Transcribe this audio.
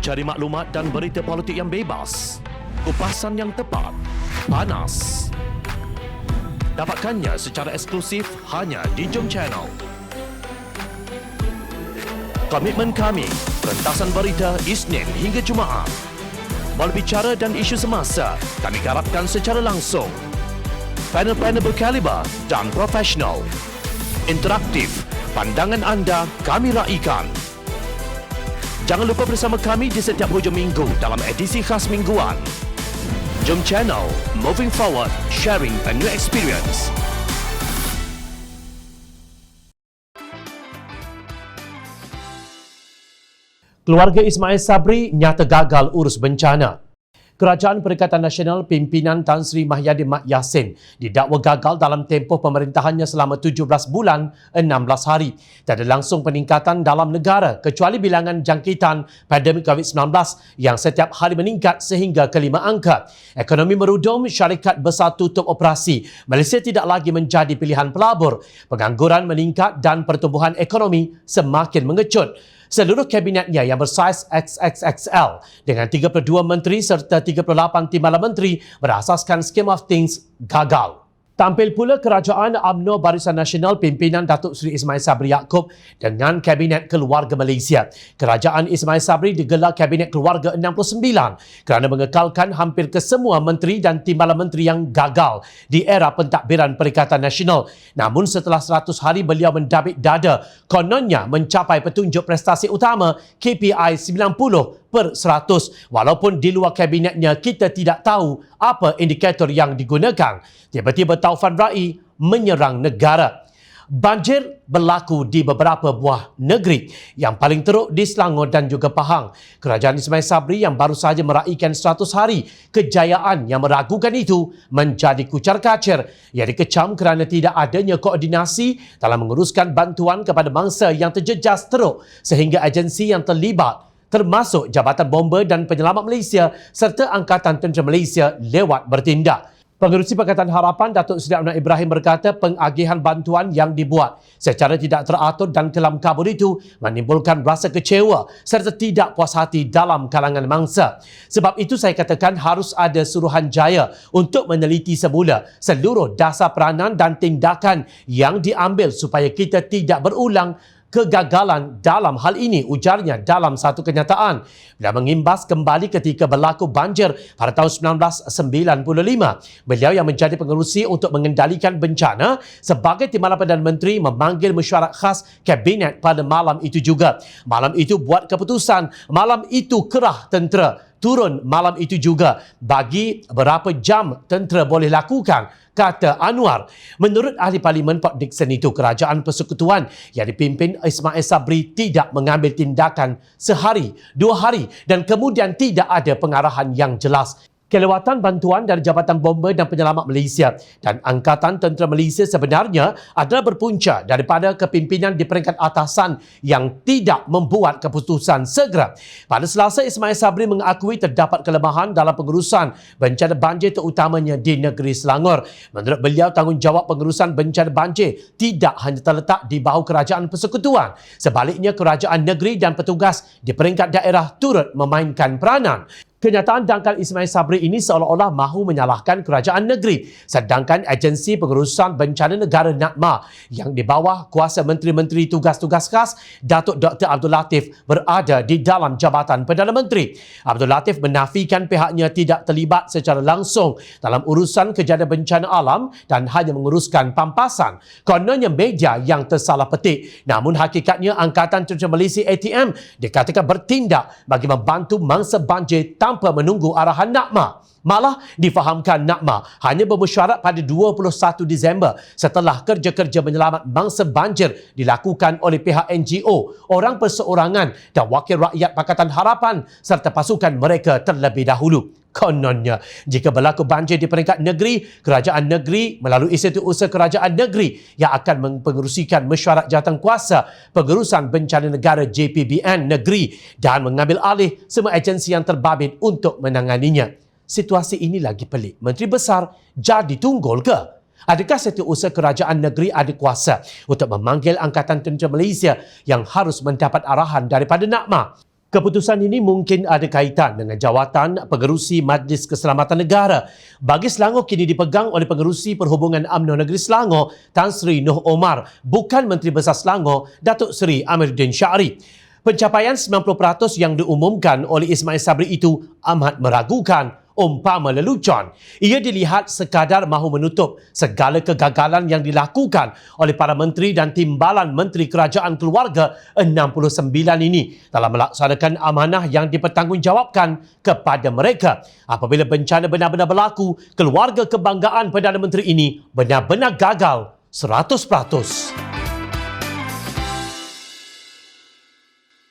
Cari maklumat dan berita politik yang bebas, kupasan yang tepat, panas. Dapatkannya secara eksklusif hanya di Jom Channel. Komitmen kami, pentasan berita Isnin hingga Jumaat. Berbicara dan isu semasa, kami garapkan secara langsung. Panel-panel berkaliber dan profesional. Interaktif, pandangan anda kami raikan. Jangan lupa bersama kami di setiap hujung minggu dalam edisi khas mingguan. Jom Channel, moving forward, sharing a new experience. Keluarga Ismail Sabri nyata gagal urus bencana. Kerajaan Perikatan Nasional pimpinan Tan Sri Mahyadin Mat Yassin didakwa gagal dalam tempoh pemerintahannya selama 17 bulan 16 hari. Tiada langsung peningkatan dalam negara kecuali bilangan jangkitan pandemik COVID-19 yang setiap hari meningkat sehingga ke 5 angka. Ekonomi merudum, syarikat besar tutup operasi. Malaysia tidak lagi menjadi pilihan pelabur. Pengangguran meningkat dan pertumbuhan ekonomi semakin mengecut. Seluruh kabinetnya yang bersaiz XXXL dengan 32 menteri serta 38 timbalan menteri berasaskan Scheme of Things gagal. Tampil pula Kerajaan UMNO Barisan Nasional pimpinan Datuk Seri Ismail Sabri Yaakob dengan Kabinet Keluarga Malaysia. Kerajaan Ismail Sabri digelar Kabinet Keluarga 69 kerana mengekalkan hampir kesemua menteri dan timbalan menteri yang gagal di era pentadbiran Perikatan Nasional. Namun setelah 100 hari beliau mendabik dada, kononnya mencapai petunjuk prestasi utama KPI 90/100. Walaupun di luar kabinetnya kita tidak tahu apa indikator yang digunakan. Tiba-tiba taufan ra'i menyerang negara. Banjir berlaku di beberapa buah negeri, yang paling teruk di Selangor dan juga Pahang. Kerajaan Ismail Sabri yang baru sahaja meraihkan 100 hari kejayaan yang meragukan itu menjadi kucar-kacir. Ia dikecam kerana tidak adanya koordinasi dalam menguruskan bantuan kepada mangsa yang terjejas teruk sehingga agensi yang terlibat termasuk Jabatan Bomba dan Penyelamat Malaysia serta Angkatan Tentera Malaysia lewat bertindak. Pengerusi Pakatan Harapan Datuk Seri Abdul Ibrahim berkata pengagihan bantuan yang dibuat secara tidak teratur dan kelam kabut itu menimbulkan rasa kecewa serta tidak puas hati dalam kalangan mangsa. Sebab itu saya katakan harus ada Suruhanjaya untuk meneliti semula seluruh dasar peranan dan tindakan yang diambil supaya kita tidak berulang kegagalan dalam hal ini, ujarnya dalam satu kenyataan. Beliau mengimbas kembali ketika berlaku banjir pada tahun 1995. Beliau yang menjadi pengerusi untuk mengendalikan bencana sebagai timbalan Perdana Menteri memanggil mesyuarat khas Kabinet pada malam itu juga. Malam itu buat keputusan, malam itu kerah tentera turun malam itu juga. Bagi berapa jam tentera boleh lakukan, kata Anwar. Menurut ahli Parlimen Port Dickson itu, Kerajaan Persekutuan yang dipimpin Ismail Sabri tidak mengambil tindakan sehari, 2 hari dan kemudian tidak ada pengarahan yang jelas. Kelewatan bantuan dari Jabatan Bomba dan Penyelamat Malaysia dan Angkatan Tentera Malaysia sebenarnya adalah berpunca daripada kepimpinan di peringkat atasan yang tidak membuat keputusan segera. Pada Selasa, Ismail Sabri mengakui terdapat kelemahan dalam pengurusan bencana banjir terutamanya di negeri Selangor. Menurut beliau, tanggungjawab pengurusan bencana banjir tidak hanya terletak di bahu Kerajaan Persekutuan. Sebaliknya, kerajaan negeri dan petugas di peringkat daerah turut memainkan peranan. Kenyataan dangkal Ismail Sabri ini seolah-olah mahu menyalahkan kerajaan negeri, sedangkan agensi pengurusan bencana negara NADMA yang di bawah kuasa Menteri-Menteri Tugas-Tugas Khas Datuk Dr. Abdul Latif berada di dalam Jabatan Perdana Menteri. Abdul Latif menafikan pihaknya tidak terlibat secara langsung dalam urusan kejadian bencana alam dan hanya menguruskan pampasan. Kononnya media yang tersalah petik. Namun hakikatnya Angkatan Tentera Malaysia ATM dikatakan bertindak bagi membantu mangsa banjir tanpa menunggu arahan NADMA. Malah difahamkan NADMA hanya bermesyuarat pada 21 Disember setelah kerja-kerja menyelamat mangsa banjir dilakukan oleh pihak NGO, orang perseorangan dan wakil rakyat Pakatan Harapan serta pasukan mereka terlebih dahulu. Kononnya, jika berlaku banjir di peringkat negeri, kerajaan negeri melalui Setiausaha Kerajaan Negeri yang akan mempengerusikan mesyuarat jawatankuasa pengurusan bencana negara JPBN negeri dan mengambil alih semua agensi yang terbabit untuk menanganinya. Situasi ini lagi pelik. Menteri Besar jadi tunggul ke? Adakah Setiausaha Kerajaan Negeri ada kuasa untuk memanggil Angkatan Tentera Malaysia yang harus mendapat arahan daripada NADMA? Keputusan ini mungkin ada kaitan dengan jawatan Pengerusi Majlis Keselamatan Negara. Bagi Selangor kini dipegang oleh Pengerusi Perhubungan UMNO Negeri Selangor, Tan Sri Noh Omar, bukan Menteri Besar Selangor, Datuk Seri Amiruddin Syari. Pencapaian 90% yang diumumkan oleh Ismail Sabri itu amat meragukan, umpama lelucon. Ia dilihat sekadar mahu menutup segala kegagalan yang dilakukan oleh para menteri dan timbalan Menteri Kerajaan Keluarga 69 ini dalam melaksanakan amanah yang dipertanggungjawabkan kepada mereka. Apabila bencana benar-benar berlaku, keluarga kebanggaan Perdana Menteri ini benar-benar gagal 100%.